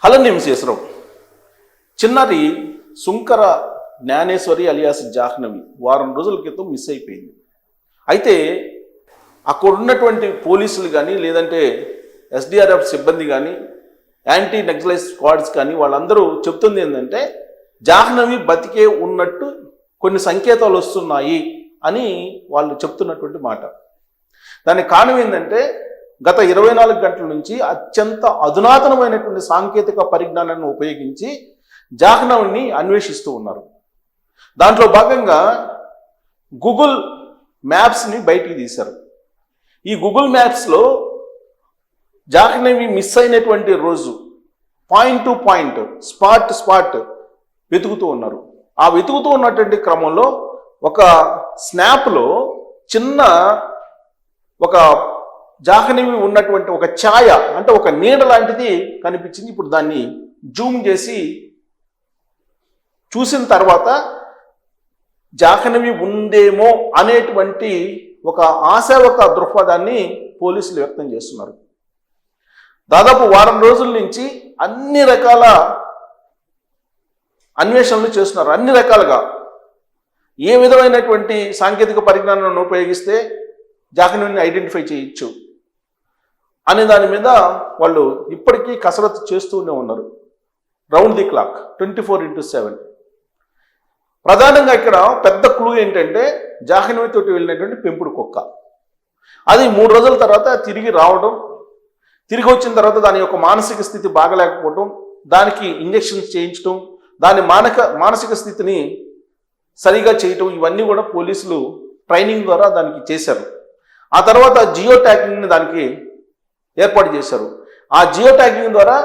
హలనిం శేషరావు చిన్నారి సుంకర జ్ఞానేశ్వరి అలియాస్ జాహ్నవి వారం రోజుల క్రితం మిస్ అయిపోయింది. అయితే అక్కడ ఉన్నటువంటి పోలీసులు కానీ లేదంటే ఎస్డిఆర్ఎఫ్ సిబ్బంది కానీ యాంటీ నక్సలైట్ స్క్వాడ్స్ కానీ వాళ్ళందరూ చెప్తుంది ఏంటంటే జాహ్నవి బతికే ఉన్నట్టు కొన్ని సంకేతాలు వస్తున్నాయి అని వాళ్ళు చెప్తున్నటువంటి మాట. దానికి కారణం ఏంటంటే గత 24 గంటల నుంచి అత్యంత అధునాతనమైనటువంటి సాంకేతిక పరిజ్ఞానాన్ని ఉపయోగించి జాహ్నవిని అన్వేషిస్తూ ఉన్నారు. దాంట్లో భాగంగా గూగుల్ మ్యాప్స్ని బయటికి తీశారు. ఈ గూగుల్ మ్యాప్స్లో జాహ్నవి మిస్ అయినటువంటి రోజు పాయింట్ టు పాయింట్ స్పాట్ వెతుకుతూ ఉన్నారు. ఆ వెతుకుతూ ఉన్నటువంటి క్రమంలో ఒక స్నాప్లో చిన్న ఒక జాహ్నవి ఉన్నటువంటి ఒక ఛాయ అంటే ఒక నీడ లాంటిది కనిపించింది. ఇప్పుడు దాన్ని జూమ్ చేసి చూసిన తర్వాత జాహ్నవి ఉందేమో అనేటువంటి ఒక ఆశావక దృక్పథాన్ని పోలీసులు వ్యక్తం చేస్తున్నారు. దాదాపు వారం రోజుల నుంచి అన్ని రకాల అన్వేషణలు చేస్తున్నారు. అన్ని రకాలుగా ఏ విధమైనటువంటి సాంకేతిక పరిజ్ఞానాన్ని ఉపయోగిస్తే జాహ్నవిని ఐడెంటిఫై చేయొచ్చు అనే దాని మీద వాళ్ళు ఇప్పటికీ కసరత్తు చేస్తూనే ఉన్నారు. Round the clock 24/7. ప్రధానంగా ఇక్కడ పెద్ద క్లూ ఏంటంటే జాహ్నవితో వెళ్ళినటువంటి పెంపుడు కుక్క. అది 3 రోజుల తర్వాత తిరిగి రావడం, తిరిగి వచ్చిన తర్వాత దాని యొక్క మానసిక స్థితి బాగలేకపోవడం, దానికి ఇంజెక్షన్స్ చేయించడం, దాని మానసిక స్థితిని సరిగా చేయటం, ఇవన్నీ కూడా పోలీసులు ట్రైనింగ్ ద్వారా దానికి చేశారు. ఆ తర్వాత జియో ట్యాగింగ్ని దానికి ఏర్పాటు చేశారు. ఆ జియో ట్యాగింగ్ ద్వారా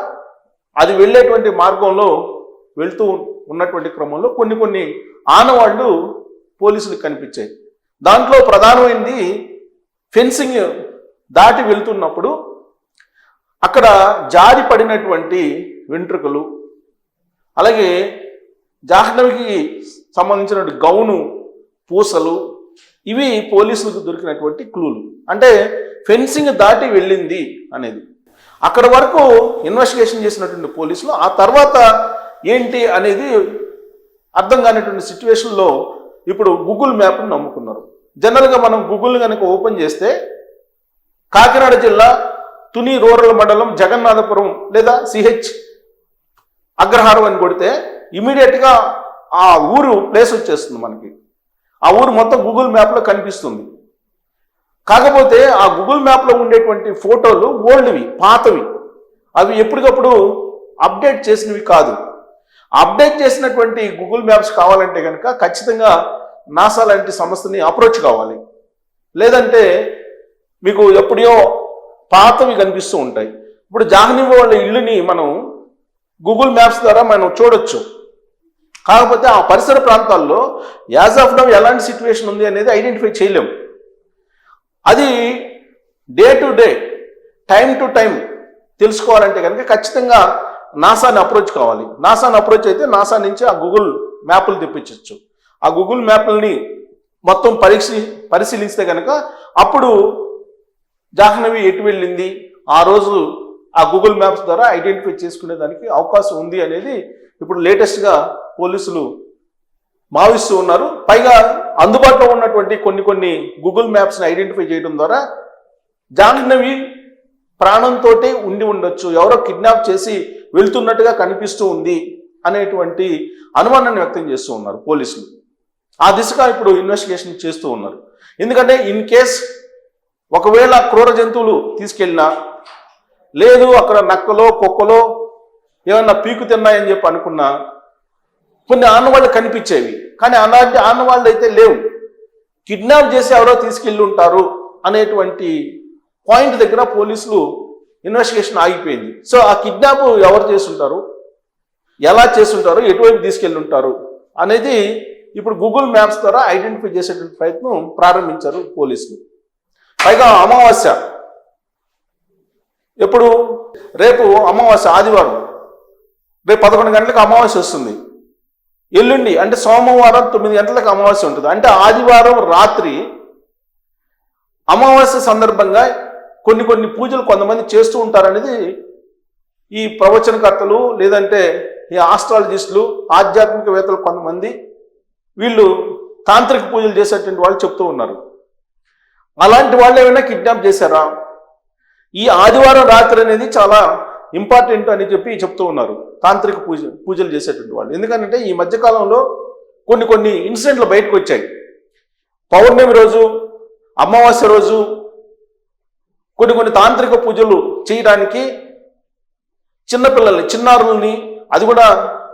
అది వెళ్ళేటువంటి మార్గంలో వెళ్తూ ఉన్నటువంటి క్రమంలో కొన్ని ఆనవాళ్లు పోలీసులకు కనిపించాయి. దాంట్లో ప్రధానమైనది ఫెన్సింగ్ దాటి వెళ్తున్నప్పుడు అక్కడ జారి పడినటువంటి వెంట్రుకలు, అలాగే జాహ్నవికి సంబంధించినటువంటి గౌను పూసలు, ఇవి పోలీసులకు దొరికినటువంటి క్లూలు. అంటే ఫెన్సింగ్ దాటి వెళ్ళింది అనేది. అక్కడ వరకు ఇన్వెస్టిగేషన్ చేసినటువంటి పోలీసులు ఆ తర్వాత ఏంటి అనేది అర్థం కానిటువంటి సిచ్యువేషన్లో ఇప్పుడు గూగుల్ మ్యాప్ను నమ్ముకున్నారు. జనరల్గా మనం గూగుల్ కనుక ఓపెన్ చేస్తే కాకినాడ జిల్లా తుని రూరల్ మండలం జగన్నాథపురం లేదా సిహెచ్ అగ్రహారం అని కొడితే ఇమీడియట్గా ఆ ఊరు ప్లేస్ వచ్చేస్తుంది మనకి. ఆ ఊరు మొత్తం గూగుల్ మ్యాప్లో కనిపిస్తుంది. కాకపోతే ఆ గూగుల్ మ్యాప్లో ఉండేటువంటి ఫోటోలు ఓల్డ్వి, పాతవి, అవి ఎప్పటికప్పుడు అప్డేట్ చేసినవి కాదు. అప్డేట్ చేసినటువంటి గూగుల్ మ్యాప్స్ కావాలంటే కనుక ఖచ్చితంగా నాసా లాంటి సంస్థని అప్రోచ్ కావాలి. లేదంటే మీకు ఎప్పుడో పాతవి కనిపిస్తూ ఉంటాయి. ఇప్పుడు జాహ్నవి వాళ్ళ ఇల్లుని మనం గూగుల్ మ్యాప్స్ ద్వారా మనం చూడొచ్చు. కాకపోతే ఆ పరిసర ప్రాంతాల్లో యాజ్ ఆఫ్ నౌ ఎలాంటి సిచ్యువేషన్ ఉంది అనేది ఐడెంటిఫై చేయలేము. అది day to day, time to time తెలుసుకోవాలంటే కనుక ఖచ్చితంగా నాసాని అప్రోచ్ కావాలి. నాసాని అప్రోచ్ అయితే నాసా నుంచి ఆ గూగుల్ మ్యాప్లు తెప్పించవచ్చు. ఆ గూగుల్ మ్యాప్లని మొత్తం పరిశీలిస్తే కనుక అప్పుడు జాహ్నవి ఎటు వెళ్ళింది ఆ రోజు ఆ గూగుల్ మ్యాప్స్ ద్వారా ఐడెంటిఫై చేసుకునేదానికి అవకాశం ఉంది అనేది ఇప్పుడు లేటెస్ట్గా పోలీసులు భావిస్తూ ఉన్నారు. పైగా అందుబాటులో ఉన్నటువంటి కొన్ని గూగుల్ మ్యాప్స్ని ఐడెంటిఫై చేయడం ద్వారా జాహ్నవి ప్రాణంతో ఉండి ఉండొచ్చు, ఎవరో కిడ్నాప్ చేసి వెళ్తున్నట్టుగా కనిపిస్తూ ఉంది అనేటువంటి అనుమానాన్ని వ్యక్తం చేస్తూ ఉన్నారు పోలీసులు. ఆ దిశగా ఇప్పుడు ఇన్వెస్టిగేషన్ చేస్తూ ఉన్నారు. ఎందుకంటే ఇన్ కేస్ ఒకవేళ క్రూర జంతువులు తీసుకెళ్ళినా, లేదు అక్కడ నక్కలో కుక్కలో ఏమన్నా పీకు తిన్నాయని చెప్పి అనుకున్నా కొన్ని ఆనవాళ్ళు కనిపించేవి. కానీ అలాంటి ఆనవాళ్ళు అయితే లేవు. కిడ్నాప్ చేసి ఎవరో తీసుకెళ్ళి ఉంటారు అనేటువంటి పాయింట్ దగ్గర పోలీసులు ఇన్వెస్టిగేషన్ ఆగిపోయింది. సో ఆ కిడ్నాప్ ఎవరు చేసుంటారు, ఎలా చేసుంటారు, ఎటువైపు తీసుకెళ్ళి ఉంటారు అనేది ఇప్పుడు గూగుల్ మ్యాప్స్ ద్వారా ఐడెంటిఫై చేసేటువంటి ప్రయత్నం ప్రారంభించారు పోలీసులు. పైగా అమావాస్య ఎప్పుడు, రేపు అమావాస్య ఆదివారం, రేపు 11 గంటలకు అమావాస్య వస్తుంది. ఎల్లుండి అంటే సోమవారం 9 గంటలకు అమావాస్య ఉంటుంది. అంటే ఆదివారం రాత్రి అమావాస్య సందర్భంగా కొన్ని పూజలు కొంతమంది చేస్తూ ఉంటారనేది ఈ ప్రవచనకర్తలు లేదంటే ఈ ఆస్ట్రాలజిస్టులు ఆధ్యాత్మికవేత్తలు కొంతమంది వీళ్ళు తాంత్రిక పూజలు చేసేటువంటి వాళ్ళు చెప్తూ ఉన్నారు. అలాంటి వాళ్ళు ఏమైనా కిడ్నాప్ చేశారా? ఈ ఆదివారం రాత్రి అనేది చాలా ఇంపార్టెంట్ అని చెప్పి చెప్తూ ఉన్నారు తాంత్రిక పూజలు చేసేటువంటి వాళ్ళు. ఎందుకంటే ఈ మధ్యకాలంలో కొన్ని ఇన్సిడెంట్లు బయటకు వచ్చాయి. పౌర్ణమి రోజు, అమావాస్య రోజు కొన్ని తాంత్రిక పూజలు చేయడానికి చిన్నపిల్లల్ని, చిన్నారుల్ని, అది కూడా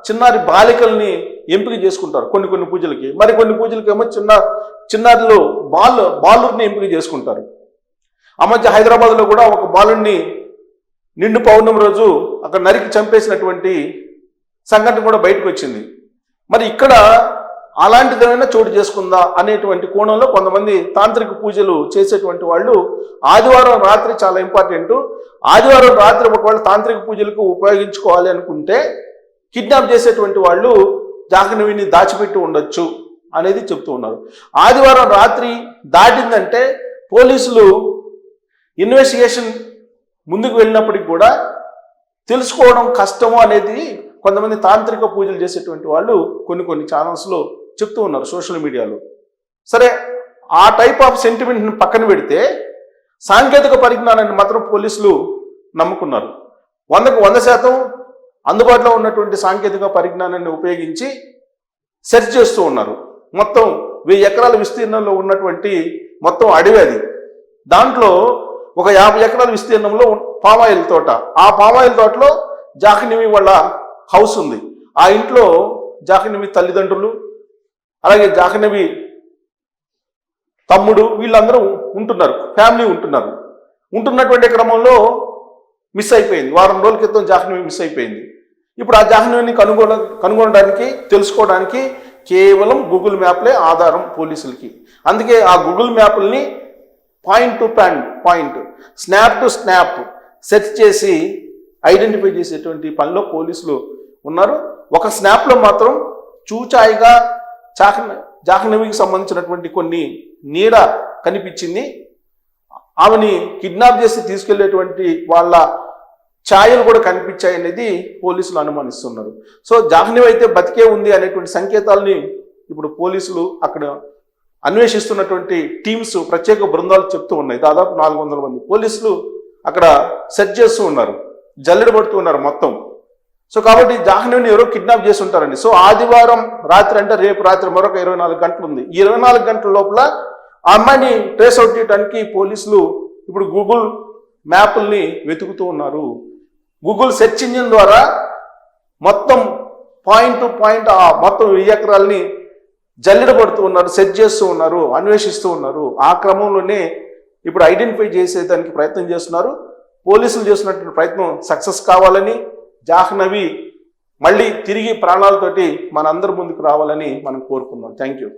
చిన్నారి బాలికల్ని ఎంపిక చేసుకుంటారు కొన్ని పూజలకి. మరి కొన్ని పూజలకి ఏమో చిన్నారులు బాలుర్ని ఎంపిక చేసుకుంటారు. ఆ మధ్య హైదరాబాద్లో కూడా ఒక బాలుడిని నిండు పౌర్ణమి రోజు అక్కడ నరికి చంపేసినటువంటి సంఘటన కూడా బయటకు వచ్చింది. మరి ఇక్కడ అలాంటిదేమైనా చోటు చేసుకుందా అనేటువంటి కోణంలో కొంతమంది తాంత్రిక పూజలు చేసేటువంటి వాళ్ళు ఆదివారం రాత్రి చాలా ఇంపార్టెంట్. ఆదివారం రాత్రి ఒకవేళ తాంత్రిక పూజలకు ఉపయోగించుకోవాలి అనుకుంటే కిడ్నాప్ చేసేటువంటి వాళ్ళు జాహ్నవిని దాచిపెట్టి ఉండొచ్చు అనేది చెప్తూ ఉన్నారు. ఆదివారం రాత్రి దాటిందంటే పోలీసులు ఇన్వెస్టిగేషన్ ముందుకు వెళ్ళినప్పటికీ కూడా తెలుసుకోవడం కష్టము అనేది కొంతమంది తాంత్రిక పూజలు చేసేటువంటి వాళ్ళు కొన్ని ఛానల్స్లో చెప్తూ ఉన్నారు, సోషల్ మీడియాలో. సరే, ఆ టైప్ ఆఫ్ సెంటిమెంట్ని పక్కన పెడితే సాంకేతిక పరిజ్ఞానాన్ని మాత్రం పోలీసులు నమ్ముకున్నారు. 100% అందుబాటులో ఉన్నటువంటి సాంకేతిక పరిజ్ఞానాన్ని ఉపయోగించి సెర్చ్ చేస్తూ ఉన్నారు. మొత్తం 1000 ఎకరాల విస్తీర్ణంలో ఉన్నటువంటి మొత్తం అడవి అది. దాంట్లో ఒక 50 ఎకరాల విస్తీర్ణంలో పామాయిల్ తోట. ఆ పామాయిల్ తోటలో జాహ్నవి వాళ్ళ హౌస్ ఉంది. ఆ ఇంట్లో జాహ్నవి తల్లిదండ్రులు, అలాగే జాహ్నవి తమ్ముడు, వీళ్ళందరూ ఉంటున్నారు, ఫ్యామిలీ ఉంటున్నారు. ఉంటున్నటువంటి క్రమంలో మిస్ అయిపోయింది. వారం రోజుల క్రితం జాహ్నవి మిస్ అయిపోయింది. ఇప్పుడు ఆ జాహ్నవిని కనుగొనడానికి, తెలుసుకోవడానికి కేవలం గూగుల్ మ్యాప్లే ఆధారం పోలీసులకి. అందుకే ఆ గూగుల్ మ్యాప్ని point to point, snap to snap search చేసి ఐడెంటిఫై చేసేటువంటి పనిలో పోలీసులు ఉన్నారు. ఒక స్నాప్లో మాత్రం చూచాయిగా జాహ్నవికి సంబంధించినటువంటి కొన్ని నీడ కనిపించింది. ఆమెని కిడ్నాప్ చేసి తీసుకెళ్లేటువంటి వాళ్ళ ఛాయలు కూడా కనిపించాయి అనేది పోలీసులు అనుమానిస్తున్నారు. సో జాహ్నవి అయితే బతికే ఉంది అనేటువంటి సంకేతాలని ఇప్పుడు పోలీసులు అక్కడ అన్వేషిస్తున్నటువంటి టీమ్స్, ప్రత్యేక బృందాలు చెప్తూ ఉన్నాయి. దాదాపు 400 మంది పోలీసులు అక్కడ సెర్చ్ చేస్తూ ఉన్నారు, జల్లెడ పడుతూ ఉన్నారు మొత్తం. సో కాబట్టి జాహ్నవిని ఎవరో కిడ్నాప్ చేసి ఉంటారండి. సో ఆదివారం రాత్రి అంటే రేపు రాత్రి మరొక 24 గంటలు ఉంది. ఈ 24 గంటల లోపల ఆ అమ్మాయిని ట్రేస్ అవుట్ చేయడానికి పోలీసులు ఇప్పుడు గూగుల్ మ్యాప్ల్ని వెతుకుతూ ఉన్నారు. గూగుల్ సెర్చ్ ఇంజిన్ ద్వారా మొత్తం పాయింట్ టు పాయింట్ ఆ మొత్తం 1000 ఎకరాలని జల్లెడ పడుతూ ఉన్నారు, సెర్చ్ చేస్తూ ఉన్నారు, అన్వేషిస్తూ ఉన్నారు. ఆ క్రమంలోనే ఇప్పుడు ఐడెంటిఫై చేసేదానికి ప్రయత్నం చేస్తున్నారు. పోలీసులు చేస్తున్నటువంటి ప్రయత్నం సక్సెస్ కావాలని, జాహ్నవి మళ్ళీ తిరిగి ప్రాణాలతోటి మనందరి ముందుకు రావాలని మనం కోరుకుందాం. Thank you.